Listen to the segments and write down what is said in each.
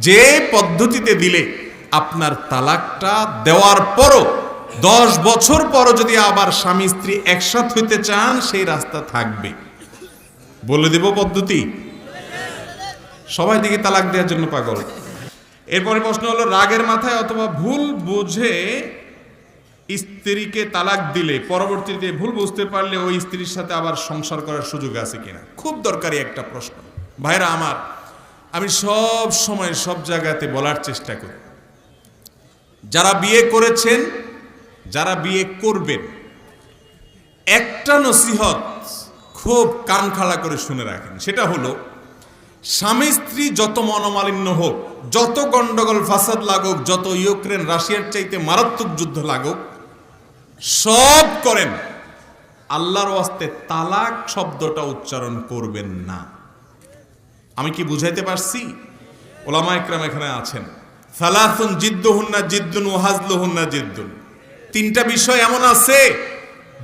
যে পদ্ধতিতে দিলে আপনার তালাকটা দেওয়ার পরও 10 বছর পরও যদি আবার স্বামী স্ত্রী একসাথে হইতে চান সেই রাস্তা থাকবে। বলে দেব পদ্ধতি। সবাই দিকে তালাক দেওয়ার জন্য পাগল। এরপরে প্রশ্ন হলো, রাগের মাথায় অথবা ভুল বুঝে স্ত্রীকে তালাক দিলে পরবর্তীতে ভুল বুঝতে পারলে ওই স্ত্রীর সাথে আবার সংসার করার সুযোগ আছে কিনা? খুব দরকারি একটা প্রশ্ন ভাইরা আমার। আমি সব সময় সব জায়গাতে বলার চেষ্টা করি, যারা বিয়ে করেছেন, যারা বিয়ে করবেন, একটা নসিহত খুব কান খাড়া করে শুনে রাখেন। সেটা হলো, স্বামী স্ত্রী যত মনোমালিন্য হোক, যত গন্ডগোল ফাসাদ লাগুক, যত ইউক্রেন রাশিয়ার চাইতে মারাত্মক যুদ্ধ লাগুক, সব করেন, আল্লাহর ওয়াস্তে তালাক শব্দটা উচ্চারণ করবেন না। আমি কি বুঝাইতে পারছি? ওলামা ইকরাম এখানে আছেন। সালাসুন জিদ্দুহুন্না জিদ্দুন ওয়া হাজলুহুন্না জিদ্দুন। 3টা বিষয় এমন আছে,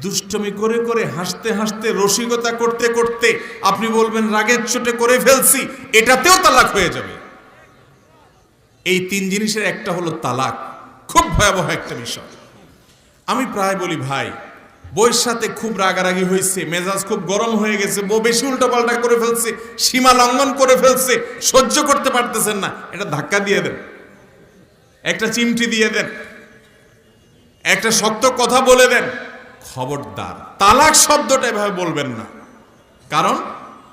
দুষ্টমি করে করে, হাসতে হাসতে, রসিকতা করতে করতে আপনি বলবেন রাগের চোটে করে ফেলছি, এটাতেও তালাক হয়ে যাবে। এই 3 জিনিসের একটা হলো তালাক। খুব ভয়াবহ একটা বিষয়। আমি প্রায় বলি, ভাই বউয়ের সাথে খুব রাগারাগি হয়েছে, মেজাজ খুব গরম হয়ে গেছে, বউ বেশি উল্টাপাল্টা করে ফেলছে, সীমা লঙ্ঘন করে ফেলছে, সহ্য করতে পারতেছেন না, এটা ধাক্কা দিয়ে দেন, একটা চিমটি দিয়ে দেন, একটা শক্ত কথা বলে দেন। খবরদার তালাক শব্দটা এভাবে বলবেন না। কারণ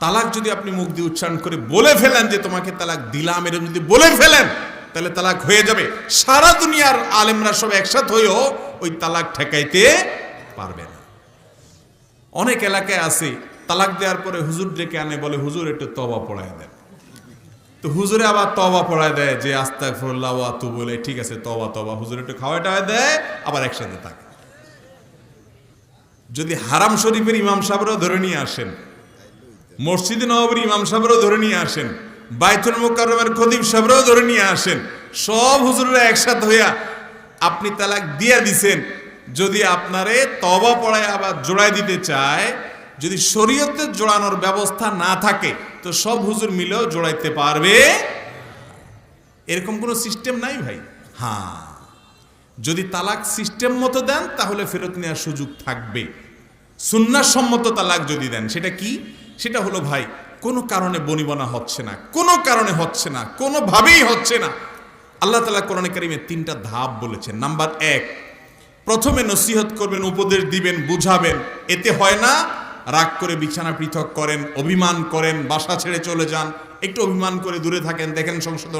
তালাক যদি আপনি মুখ দিয়ে উচ্চারণ করে বলে ফেলেন যে তোমাকে তালাক দিলাম, এরকম যদি বলে ফেলেন তাহলে তালাক হয়ে যাবে। সারা দুনিয়ার আলেমরা সব একসাথে হয়েও ওই তালাক ঠেকাইতে পারবে না। অনেক এলাকায় আছে, তালাক দেওয়ার পরে হুজুর ডেকে আনে, বলে হুজুর একটু তওবা পড়ায় দেন। তো হুজুরে আবার তওবা পড়ায় দেয় যে আস্তাগফিরুল্লাহ ওয়া আতুবু ইলাইহি, ঠিক আছে তওবা তওবা, হুজুর একটু খাওয়া টাওয়া দেয়, আবার একসাথে থাকে। যদি হারাম শরীফের ইমাম সাহেবরাও ধরে নিয়ে আসেন, মসজিদে নববীর ইমাম সাহেবরাও ধরে নিয়ে আসেন, বাইতুল মুকাররমের খতিব সাহেবরাও ধরে নিয়ে আসেন, সব হুজুররা একসাথে হইয়া আপনি তালাক দিয়া দিছেন, যদি আপনারে তওবা পড়ায় আবার জোড়ায় দিতে চায়, যদি শরীয়তে জোড়ানোর ব্যবস্থা না থাকে তো সব হুজুর মিলেও জোড়াইতে পারবে। এরকম কোনো সিস্টেম নাই ভাই। হ্যাঁ, যদি তালাক সিস্টেম মতো দেন তাহলে ফেরত নেওয়ার সুযোগ থাকবে। সুন্নাহ সম্মত তালাক যদি দেন, সেটা কি? সেটা হলো, ভাই কোনো কারণে বনিবনা হচ্ছে না, কোনো কারণে হচ্ছে না, কোনোভাবেই হচ্ছে না। আল্লাহ তাআলা কোরআনে কারিমে 3টা ধাপ বলেছেন। নাম্বার 1, প্রথমে নসিহত করবেন, উপদেশ দিবেন, বুঝাবেন। এতে হয় না রাগ করে বিছানা পৃথক করেন, অভিমান করেন, বাসা ছেড়ে চলে যান, একটু অভিমান করে দূরে থাকেন, দেখেন সংশোধন